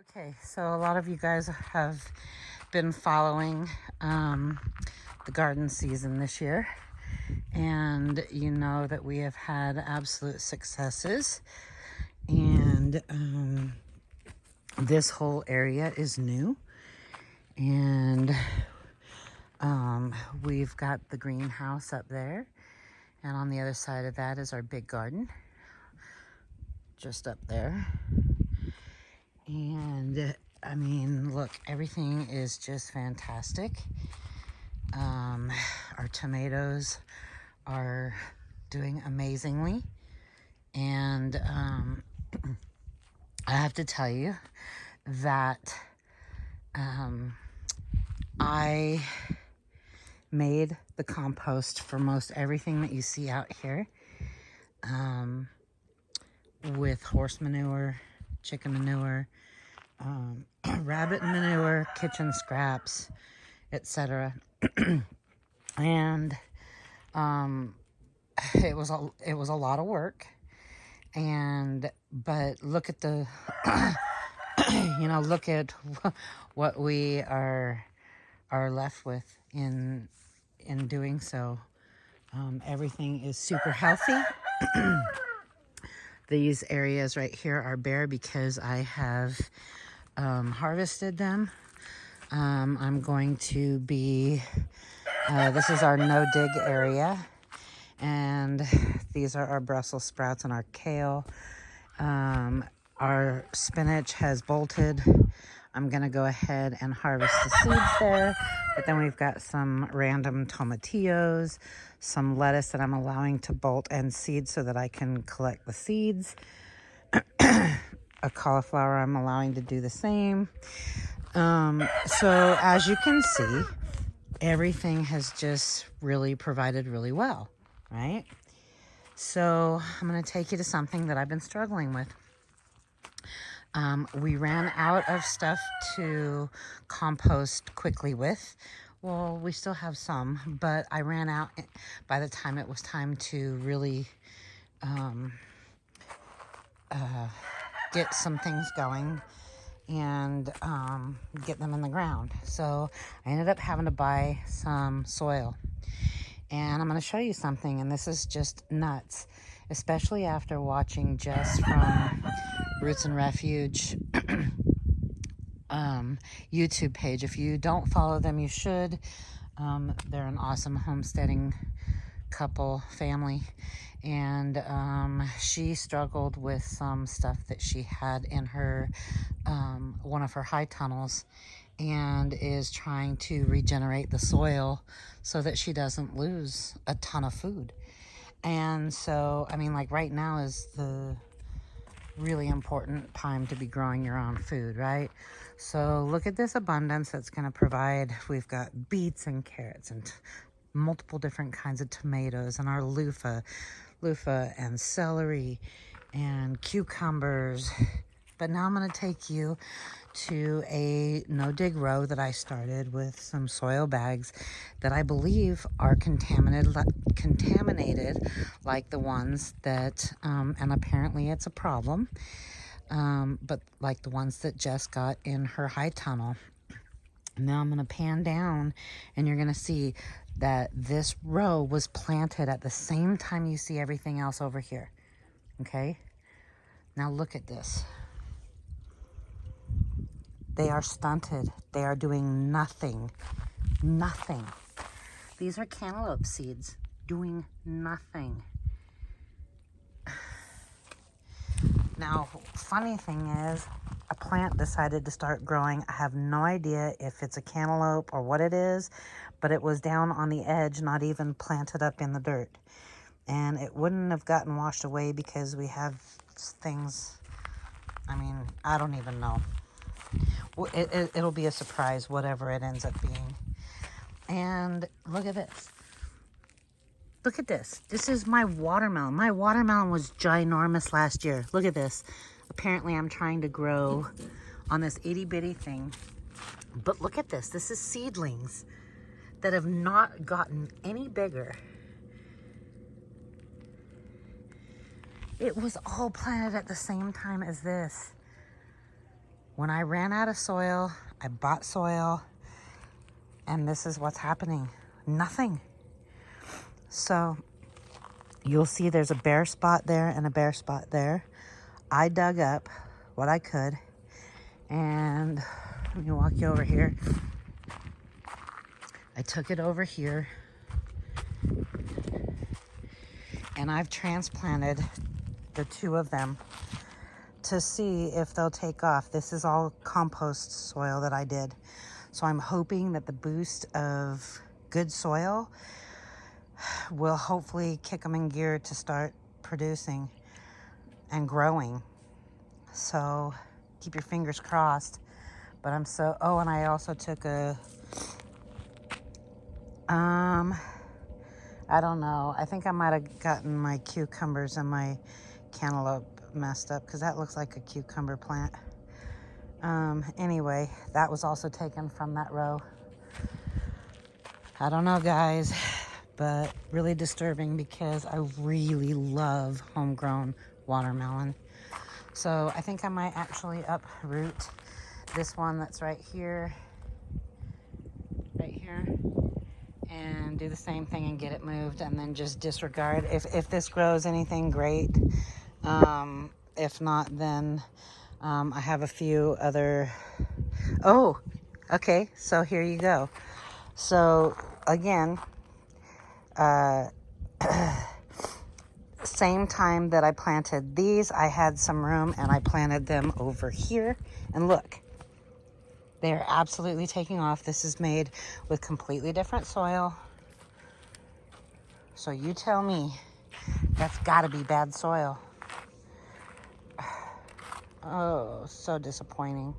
Okay, so a lot of you guys have been following the garden season this year, and you know that we have had absolute successes, and this whole area is new, and we've got the greenhouse up there, and on the other side of that is our big garden, just up there. And I mean, look, everything is just fantastic. Our tomatoes are doing amazingly. And I have to tell you that I made the compost for most everything that you see out here with horse manure, chicken manure, rabbit manure, kitchen scraps, etc. And it was a lot of work, but look at the look at what we are left with in doing so. Everything is super healthy. These areas right here are bare because I have harvested them. I'm going to be, this is our no dig area, and these are our Brussels sprouts and our kale. Our spinach has bolted. I'm going to go ahead and harvest the seeds there, but then we've got some random tomatillos, some lettuce that I'm allowing to bolt and seed so that I can collect the seeds. A cauliflower I'm allowing to do the same. So as you can see, everything has just really provided really well, right? So I'm going to take you to something that I've been struggling with. We ran out of stuff to compost quickly with. Well, we still have some, but I ran out by the time it was time to really get some things going and get them in the ground. So I ended up having to buy some soil. And I'm going to show you something, and this is just nuts, especially after watching Jess from Roots and Refuge YouTube page. If you don't follow them, you should. They're an awesome homesteading family, and she struggled with some stuff that she had in her one of her high tunnels, and is trying to regenerate the soil so that she doesn't lose a ton of food. And so, I mean, like right now is the really important time to be growing your own food, right? So look at this abundance that's going to provide. We've got beets and carrots and multiple different kinds of tomatoes, and our loofah and celery and cucumbers. But now I'm going to take you to a no-dig row that I started with some soil bags that I believe are contaminated like the ones that, and apparently it's a problem, but like the ones that Jess got in her high tunnel. Now I'm going to pan down, and you're going to see that this row was planted at the same time you see everything else over here. Okay? Now look at this. They are stunted. They are doing nothing. Nothing. These are cantaloupe seeds doing nothing. Now, funny thing is, a plant decided to start growing. I have no idea if it's a cantaloupe or what it is, but it was down on the edge, not even planted up in the dirt. And it wouldn't have gotten washed away because we have things, I mean, I don't even know. It'll be a surprise, whatever it ends up being. And look at this. Look at this. This is my watermelon. My watermelon was ginormous last year. Look at this. Apparently I'm trying to grow on this itty bitty thing. But look at this. This is seedlings that have not gotten any bigger. It was all planted at the same time as this. When I ran out of soil, I bought soil, and this is what's happening. Nothing. So you'll see there's a bare spot there and a bare spot there. I dug up what I could, and let me walk you over here. I took it over here, and I've transplanted the 2 of them to see if they'll take off. This is all compost soil that I did. So I'm hoping that the boost of good soil will hopefully kick them in gear to start producing and growing. So keep your fingers crossed. But I'm so, oh, and I also took a, I don't know. I think I might have gotten my cucumbers and my cantaloupe messed up because that looks like a cucumber plant. Anyway, that was also taken from that row. I don't know, guys, but really disturbing because I really love homegrown watermelon. So I think I might actually uproot this one that's right here, and do the same thing and get it moved, and then just disregard. If this grows anything, great. If not, then I have a few other. Oh, okay, so here you go. So again, same time that I planted these, I had some room and I planted them over here, and look, they're absolutely taking off. This is made with completely different soil. So you tell me, that's got to be bad soil. Oh, so disappointing.